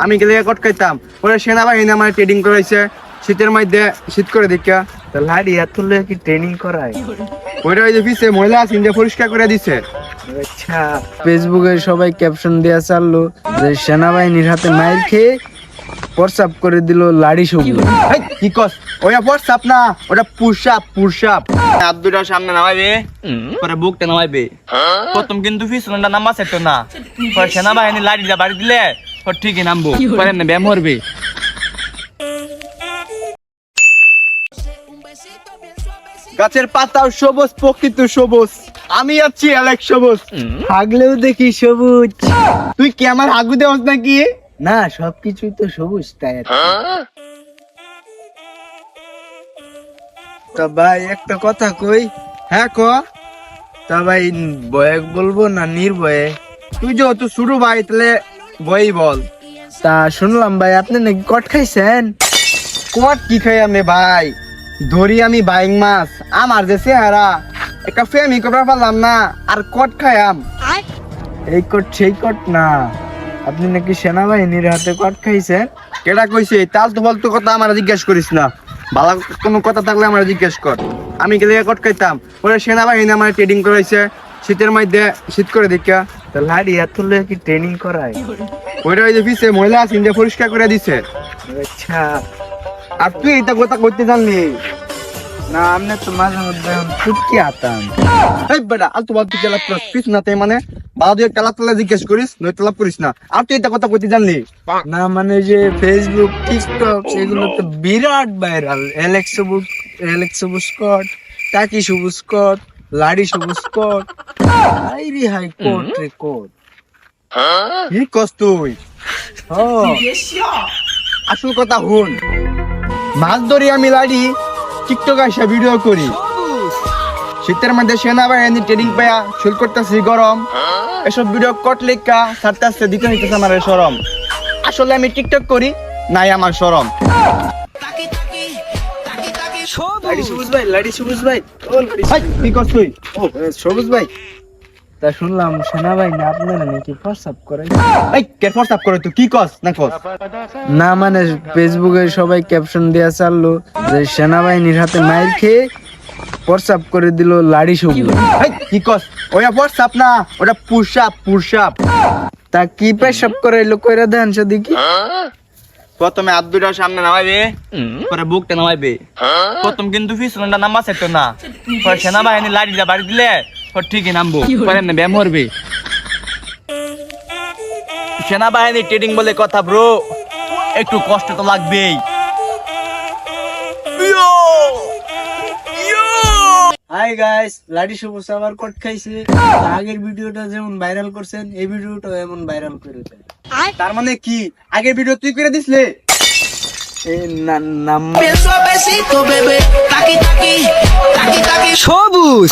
আমি গেলে কট খাইতাম ওরা সেনাবাহিনী আমার ট্রেডিং করাইছে শীতের মধ্যে শীত করে দেখা লাড়ি এত কি ট্রেনিং করায়? ওইটা ওই যে পিছে মহিলা আছে ইন্ডিয়া পরিষ্কার করে দিছে। আচ্ছা, ফেসবুকে সবাই ক্যাপশন দেয়া চাললো যে সেনাবাহিনীর হাতে মাইর খেয়ে প্রস্রাব করে দিল লাড়ি সবুজ। কি কস? ওইটা প্রস্রাব না, ওটা পুশআপ পুশআপ। হাত দুটো সামনে নামাইবে, পরে বুকটা নামাইবে। প্রথম কিন্তু পিছনটা নামা সেটো না, পরে সেনাবাহিনী লাড়িটা বাড়ি দিলে পরে ঠিকই নামবো, পরে না ব্যায়াম করবে। গাছের পাতাও সবুজ, প্রকৃতি সবুজ, আমি আছি অনেক সবুজ। হাগলেও দেখি সবুজ। তুই কি আমার হাগু দেওয়াস নাকি? না, সবকিছুই তো সবুজ তাই। তা ভাই একটা কথা কই। হ্যাঁ ক। তা ভাই বয়ে বলবো না নির্ভয়ে? তুই যেহেতু শুরু ভাই তাহলে বই বল। তা শুনলাম ভাই আপনি নাকি কট খাইছেন। কট কি খাই আমি ভাই? ধরি আমি বাইং মাছ, আমার যে চেহারা একটা ফেমি করা পারলাম না, আর কট খাইয়াম। এই কট সেই কট না, আপনি নাকি সেনাবাহিনীর হাতে কট খাইছেন। কেটা কইছে? তাল তো বলতো কথা আমার জিজ্ঞেস করিস না, ভালো কোনো কথা থাকলে আমার জিজ্ঞেস কর। আমি গেলে কট খাইতাম ওরা সেনাবাহিনী আমার ট্রেডিং করাইছে শীতের মধ্যে শীত করে দেখা লাড়ি এত কি ট্রেনিং করায়? ওইটা ওই যে পিছে মহিলা আছে ইন্ডিয়া পরিষ্কার করে দিছে। আচ্ছা, আর তুই এটা কথা করতে জানলি না আপনি তো মাঝে মধ্যে ফুটকি আতাম। এই বেটা আলতু বালতু কেলাপ করিস না, তাই মানে বাবা তুই কেলাপ তোলা জিজ্ঞেস করিস, নয় তেলাপ করিস না। আর তুই এটা কথা করতে জানলি না, মানে যে ফেসবুক টিকটক এগুলো তো বিরাট ভাইরাল। এলেক্স সবুজ কট, টাকি সবুজ কট, লাড়ি সবুজ কট, হাইরি হাই কোট রে কোট। কি কস তুই? আসল কথা হুন, মাছ ধরি আমি লাড়ি টিকটক আসা ভিডিও করি, শীতের মধ্যে সেনাবাহিনী ট্রেনিং পায়া শুল করতেছি গরম, এসব ভিডিও কট লেখা ছাড়তে আসতে দিতে হইতেছে আমার শরম। আসলে আমি টিকটক করি নাই আমার শরম। লাড়ি সবুজ ভাই, লাড়ি সবুজ ভাই, কি কস তুই? সবুজ ভাই, তা শুনলাম সেনাবাহিনী আপনারা নাকি প্রস্রাব করে। এই কে প্রস্তাব করে? তুই কি কস না কস? না মানে ফেসবুকে সবাই ক্যাপশন দেয়া চাললো যে সেনাবাহিনীর হাতে মাইর খেয়ে প্রস্রাব করে দিল লাড়ি সবুজ। কি কস? ওটা প্রস্তাব না, ওটা পুশআপ পুশআপ। তা কি পেশাব করে এলো কইরা দেন সেদিকে। প্রথমে হাত দুটো সামনে নামাইবে, পরে বুকটা নামাইবে। প্রথম কিন্তু পিছনটা নামা সেটো না, পরে সেনাবাহিনী লাড়িটা বাড়ি দিলে পরে ঠিকই নামবো, পরে না ব্যায়াম করবে। সেনাবাহিনী ট্রেডিং বলে কথা ব্রো, একটু কষ্ট তো লাগবেই। হাই গাইস, লাড়ি সবুজ আবার কট খাইছে। আগের ভিডিওটা যেমন ভাইরাল করছেন এই ভিডিওটা এমন ভাইরাল করে দেন। তার মানে কি আগের ভিডিও তুই করে দিসলে? সবুজ